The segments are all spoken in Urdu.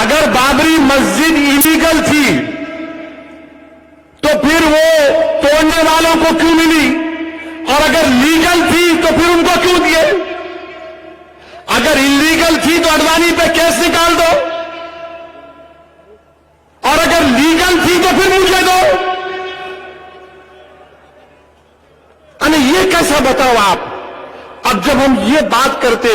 اگر بابری مسجد ایلیگل تھی تو پھر وہ توڑنے والوں کو کیوں ملی؟ اور اگر لیگل تھی تو پھر ان کو کیوں دیے؟ اگر انلیگل تھی تو اڈوانی پہ کیس نکال دو، اور اگر لیگل تھی تو پھر مجھے دو۔ یہ کیسا بتاؤ آپ؟ اب جب ہم یہ بات کرتے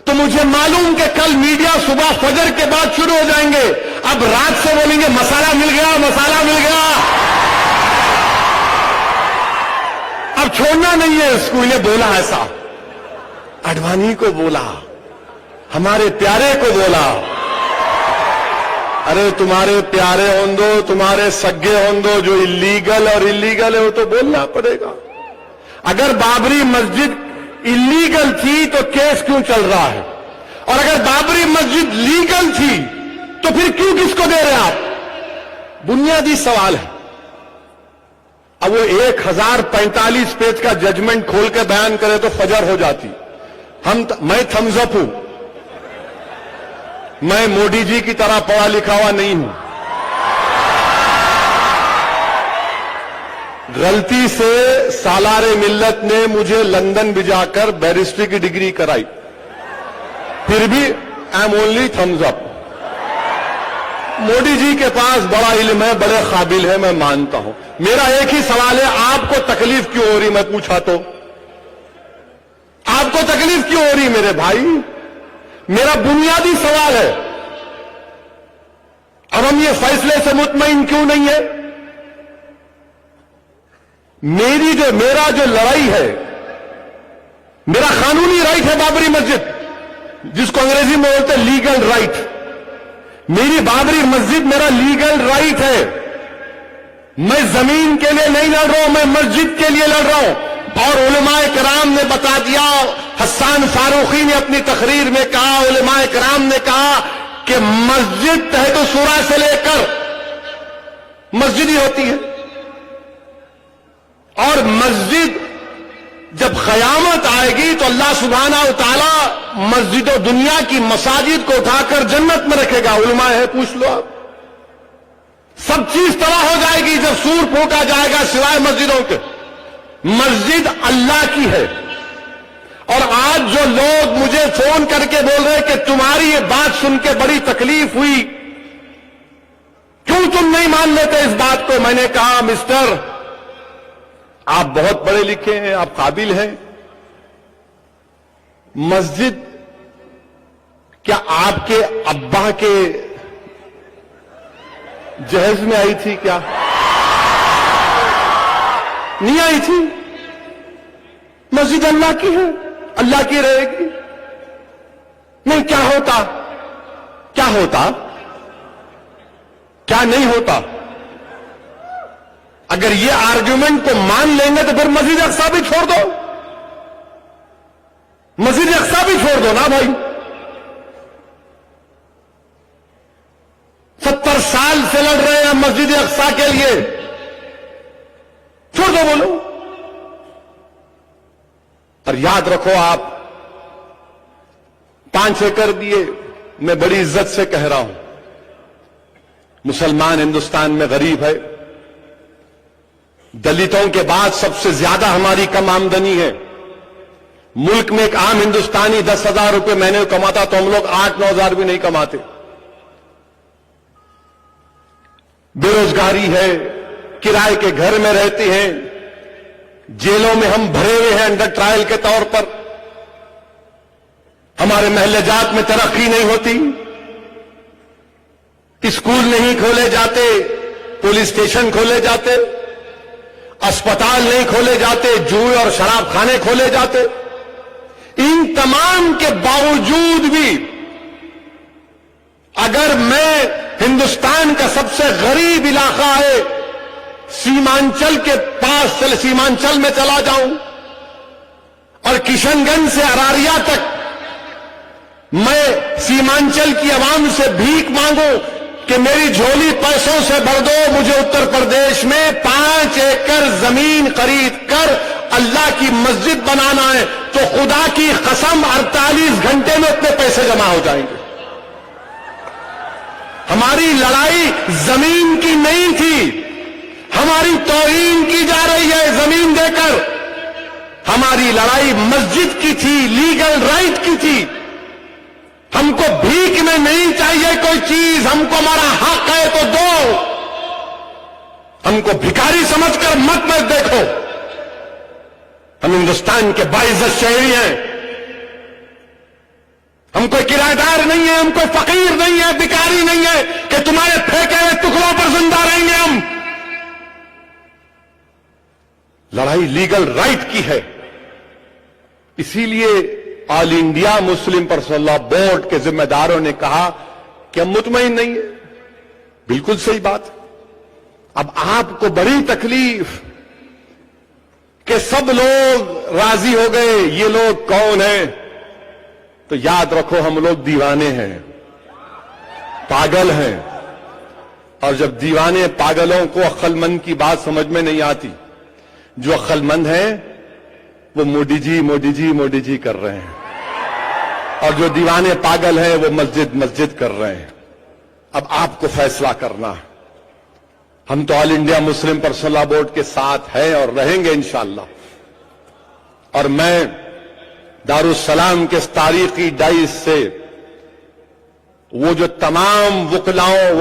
تو مجھے معلوم کہ کل میڈیا صبح فجر کے بعد شروع ہو جائیں گے، اب رات سے بولیں گے مسالہ مل گیا، مسالہ مل گیا۔ اب چھوڑنا نہیں ہے اس کو، یہ بولا ایسا، اڈوانی کو بولا، ہمارے پیارے کو بولا۔ ارے تمہارے پیارے ہوں دو، تمہارے سگے ہوں دو، جو اللیگل اور اللیگل ہے وہ تو بولنا پڑے گا۔ اگر بابری مسجد اللیگل تھی تو کیس کیوں چل رہا ہے؟ اور اگر بابری مسجد لیگل تھی تو پھر کیوں کس کو دے رہے ہیں آپ؟ بنیادی سوال ہے۔ اب وہ 1045 پیج کا ججمنٹ کھول کے بیان کرے تو فجر ہو جاتی۔ میں تھمز اپ ہوں، میں مودی جی کی طرح پڑھا لکھا ہوا نہیں ہوں۔ غلطی سے سالار ملت نے مجھے لندن بھیجا کر بیرسٹری کی ڈگری کرائی، پھر بھی آئی ایم اونلی تھمز اپ۔ مودی جی کے پاس بڑا علم ہے، بڑے قابل ہے، میں مانتا ہوں۔ میرا ایک ہی سوال ہے، آپ کو تکلیف کیوں ہو رہی؟ میں پوچھا تو آپ کو تکلیف کیوں ہو رہی میرے بھائی؟ میرا بنیادی سوال ہے۔ اب ہم یہ فیصلے سے مطمئن کیوں نہیں ہے؟ میرا جو لڑائی ہے، میرا قانونی رائٹ ہے بابری مسجد، جس کو انگریزی میں بولتے ہیں لیگل رائٹ۔ میری بابری مسجد میرا لیگل رائٹ ہے۔ میں زمین کے لیے نہیں لڑ رہا ہوں، میں مسجد کے لیے لڑ رہا ہوں۔ اور علماء کرام نے بتا دیا، حسان فاروقی نے اپنی تقریر میں کہا، علماء کرام نے کہا کہ مسجد تحت شورا سے لے کر مسجد ہی ہوتی ہے، اور مسجد جب قیامت آئے گی تو اللہ سبحانہ و تعالی مسجد و دنیا کی مساجد کو اٹھا کر جنت میں رکھے گا۔ علماء ہے، پوچھ لو آپ۔ سب چیز تباہ ہو جائے گی جب سور پھونکا جائے گا سوائے مسجدوں کے۔ مسجد اللہ کی ہے۔ اور آج جو لوگ مجھے فون کر کے بول رہے کہ تمہاری یہ بات سن کے بڑی تکلیف ہوئی، کیوں تم نہیں مان لیتے اس بات کو؟ میں نے کہا مسٹر، آپ بہت پڑھے لکھے ہیں، آپ قابل ہیں۔ مسجد کیا آپ کے ابا کے جہیز میں آئی تھی؟ کیا نہیں آئی تھی؟ مسجد اللہ کی ہے، اللہ کی رہے گی۔ نہیں، کیا ہوتا؟ کیا ہوتا؟ کیا نہیں ہوتا؟ اگر یہ آرگیومنٹ کو مان لیں گے تو پھر مسجد اقصی بھی چھوڑ دو، مسجد اقصی بھی چھوڑ دو نا بھائی۔ 70 سال سے لڑ رہے ہیں مسجد اقصی کے لیے، چھوڑ دو بولو۔ اور یاد رکھو، آپ 5 ایکڑ دیے، میں بڑی عزت سے کہہ رہا ہوں، مسلمان ہندوستان میں غریب ہے، دلتوں کے بعد سب سے زیادہ ہماری کم آمدنی ہے۔ ملک میں ایک عام ہندوستانی 10,000 روپے مہینے کماتا تو ہم لوگ 8-9 ہزار بھی نہیں کماتے۔ بے روزگاری ہے، کرائے کے گھر میں رہتے ہیں، جیلوں میں ہم بھرے ہوئے ہیں انڈر ٹرائل کے طور پر، ہمارے محلے جات میں ترقی نہیں ہوتی، اسکول نہیں کھولے جاتے، پولیس اسٹیشن کھولے جاتے، اسپتال نہیں کھولے جاتے، جوئے اور شراب خانے کھولے جاتے۔ ان تمام کے باوجود بھی اگر میں ہندوستان کا سب سے غریب علاقہ ہے سیمانچل کے پاس سیمانچل میں چلا جاؤں اور کشن گنج سے اراریا تک میں سیمانچل کی عوام سے بھیک مانگوں کہ میری جھولی پیسوں سے بھر دو، مجھے اتر پردیش میں 5 ایکڑ زمین خرید کر اللہ کی مسجد بنانا ہے، تو خدا کی قسم 48 گھنٹے میں اتنے پیسے جمع ہو جائیں گے۔ ہماری لڑائی زمین کی نہیں تھی، ہماری توہین کی جا رہی ہے زمین دے کر. ہماری لڑائی مسجد کی تھی، لیگل رائٹ کی تھی. ہم کو بھیک میں نہیں چاہیے کوئی چیز، ہم کو ہمارا حق ہے تو دو. ہم کو بھکاری سمجھ کر مت دیکھو. ہم ہندوستان کے باعزت شہری ہیں. ہم کوئی کرایہ دار نہیں ہے، ہم کوئی فقیر نہیں ہے، بھکاری نہیں ہے کہ تمہارے پھینکے ہوئے ٹکڑوں پر زندہ رہیں گے. ہم لڑائی لیگل رائٹ کی ہے. اسی لیے آل انڈیا مسلم پرسنل لا بورڈ کے ذمہ داروں نے کہا کہ ہم مطمئن نہیں ہیں. بالکل صحیح بات. اب آپ کو بڑی تکلیف کہ سب لوگ راضی ہو گئے. یہ لوگ کون ہیں؟ تو یاد رکھو ہم لوگ دیوانے ہیں، پاگل ہیں. اور جب دیوانے پاگلوں کو عقل مند کی بات سمجھ میں نہیں آتی، جو عقل مند ہیں وہ موڈی جی موڈی جی موڈی جی کر رہے ہیں، اور جو دیوانے پاگل ہیں وہ مسجد مسجد کر رہے ہیں. اب آپ کو فیصلہ کرنا. ہم تو آل انڈیا مسلم پرسنل لا بورڈ کے ساتھ ہیں اور رہیں گے انشاءاللہ. اور میں دارالسلام کے اس تاریخی ڈائز سے وہ جو تمام وکلاؤں